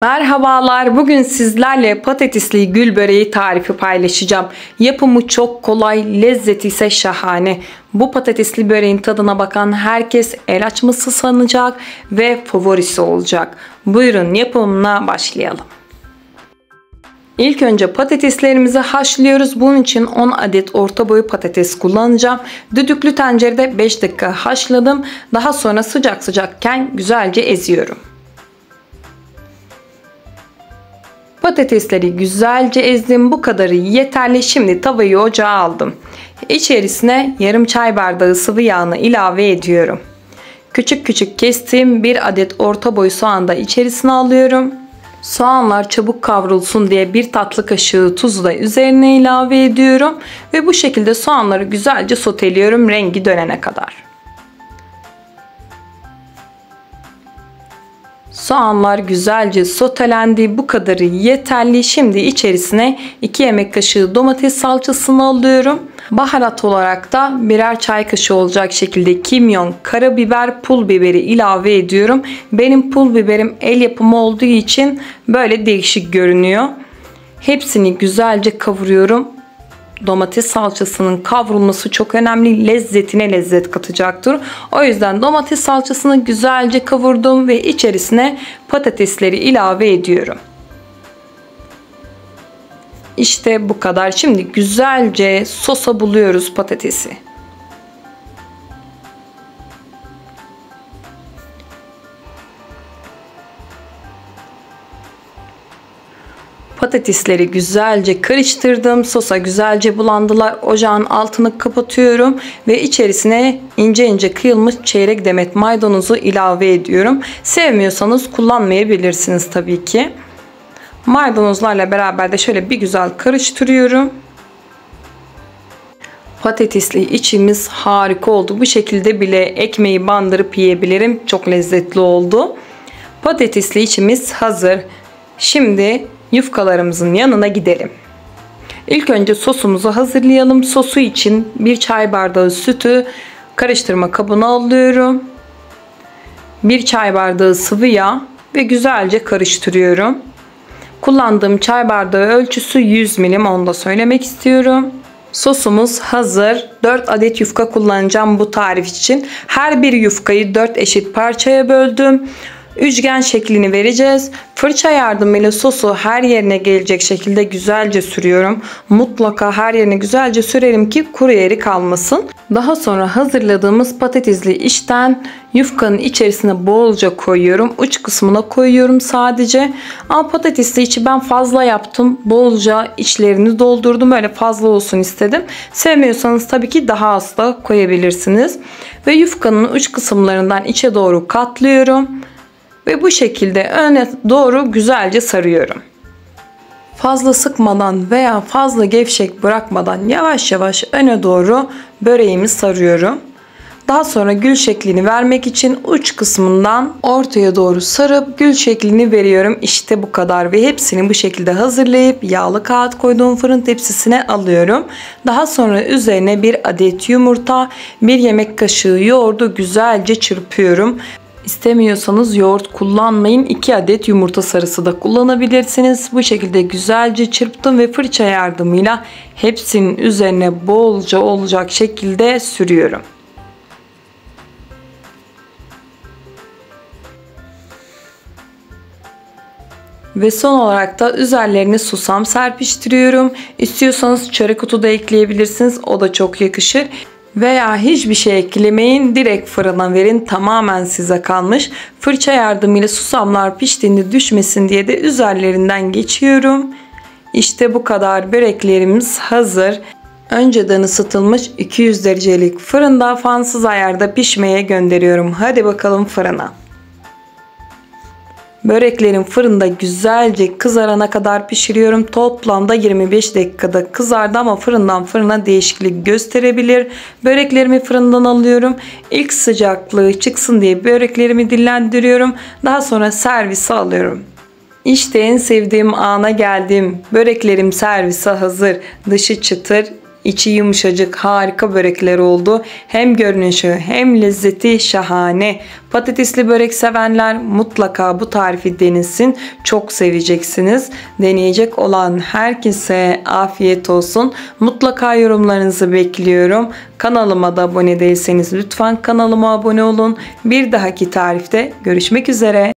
Merhabalar, bugün sizlerle patatesli gül böreği tarifi paylaşacağım. Yapımı çok kolay, lezzeti ise şahane. Bu patatesli böreğin tadına bakan herkes el açması sanacak ve favorisi olacak. Buyurun yapımına başlayalım. İlk önce patateslerimizi haşlıyoruz. Bunun için 10 adet orta boy patates kullanacağım. Düdüklü tencerede 5 dakika haşladım. Daha sonra sıcak sıcakken güzelce eziyorum. Patatesleri güzelce ezdim. Bu kadarı yeterli. Şimdi tavayı ocağa aldım. İçerisine yarım çay bardağı sıvı yağını ilave ediyorum. Küçük küçük kestiğim bir adet orta boy soğan da içerisine alıyorum. Soğanlar çabuk kavrulsun diye bir tatlı kaşığı tuzu da üzerine ilave ediyorum. Ve bu şekilde soğanları güzelce soteliyorum rengi dönene kadar. Soğanlar güzelce sotelendi. Bu kadarı yeterli. Şimdi içerisine 2 yemek kaşığı domates salçasını alıyorum. Baharat olarak da birer çay kaşığı olacak şekilde kimyon, karabiber, pul biberi ilave ediyorum. Benim pul biberim el yapımı olduğu için böyle değişik görünüyor. Hepsini güzelce kavuruyorum. Domates salçasının kavrulması çok önemli. Lezzetine lezzet katacaktır. O yüzden domates salçasını güzelce kavurdum ve içerisine patatesleri ilave ediyorum. İşte bu kadar. Şimdi güzelce sosa buluyoruz patatesi. Patatesleri güzelce karıştırdım. Sosa güzelce bulandılar. Ocağın altını kapatıyorum ve içerisine ince ince kıyılmış çeyrek demet maydanozu ilave ediyorum. Sevmiyorsanız kullanmayabilirsiniz tabii ki. Maydanozlarla beraber de şöyle bir güzel karıştırıyorum. Patatesli içimiz harika oldu. Bu şekilde bile ekmeği bandırıp yiyebilirim. Çok lezzetli oldu. Patatesli içimiz hazır. Şimdi yufkalarımızın yanına gidelim. İlk önce sosumuzu hazırlayalım. Sosu için 1 çay bardağı sütü karıştırma kabına alıyorum. 1 çay bardağı sıvı yağ ve güzelce karıştırıyorum. Kullandığım çay bardağı ölçüsü 100 milim, onu da söylemek istiyorum. Sosumuz hazır. 4 adet yufka kullanacağım bu tarif için. Her bir yufkayı 4 eşit parçaya böldüm. Üçgen şeklini vereceğiz. Fırça yardımıyla sosu her yerine gelecek şekilde güzelce sürüyorum. Mutlaka her yerine güzelce sürelim ki kuru yeri kalmasın. Daha sonra hazırladığımız patatesli içten yufkanın içerisine bolca koyuyorum. Uç kısmına koyuyorum sadece. Ama patatesli içi ben fazla yaptım. Bolca içlerini doldurdum. Böyle fazla olsun istedim. Sevmiyorsanız tabii ki daha az da koyabilirsiniz. Ve yufkanın uç kısımlarından içe doğru katlıyorum. Ve bu şekilde öne doğru güzelce sarıyorum. Fazla sıkmadan veya fazla gevşek bırakmadan yavaş yavaş öne doğru böreğimi sarıyorum. Daha sonra gül şeklini vermek için uç kısmından ortaya doğru sarıp gül şeklini veriyorum. İşte bu kadar ve hepsini bu şekilde hazırlayıp yağlı kağıt koyduğum fırın tepsisine alıyorum. Daha sonra üzerine 1 adet yumurta, 1 yemek kaşığı yoğurdu güzelce çırpıyorum. İstemiyorsanız yoğurt kullanmayın. 2 adet yumurta sarısı da kullanabilirsiniz. Bu şekilde güzelce çırptım ve fırça yardımıyla hepsinin üzerine bolca olacak şekilde sürüyorum. Ve son olarak da üzerlerine susam serpiştiriyorum. İstiyorsanız çörek otu da ekleyebilirsiniz. O da çok yakışır. Veya hiçbir şey eklemeyin, direkt fırına verin, tamamen size kalmış. Fırça yardımıyla susamlar piştiğinde düşmesin diye de üzerlerinden geçiyorum. İşte bu kadar, böreklerimiz hazır. Önceden ısıtılmış 200 derecelik fırında fansız ayarda pişmeye gönderiyorum. Hadi bakalım fırına. Böreklerim fırında güzelce kızarana kadar pişiriyorum. Toplamda 25 dakikada kızardı ama fırından fırına değişiklik gösterebilir. Böreklerimi fırından alıyorum. İlk sıcaklığı çıksın diye böreklerimi dinlendiriyorum. Daha sonra servise alıyorum. İşte en sevdiğim ana geldim. Böreklerim servise hazır. Dışı çıtır, İçi yumuşacık harika börekler oldu. Hem görünüşü hem lezzeti şahane. Patatesli börek sevenler mutlaka bu tarifi denesin. Çok seveceksiniz. Deneyecek olan herkese afiyet olsun. Mutlaka yorumlarınızı bekliyorum. Kanalıma da abone değilseniz lütfen kanalıma abone olun. Bir dahaki tarifte görüşmek üzere.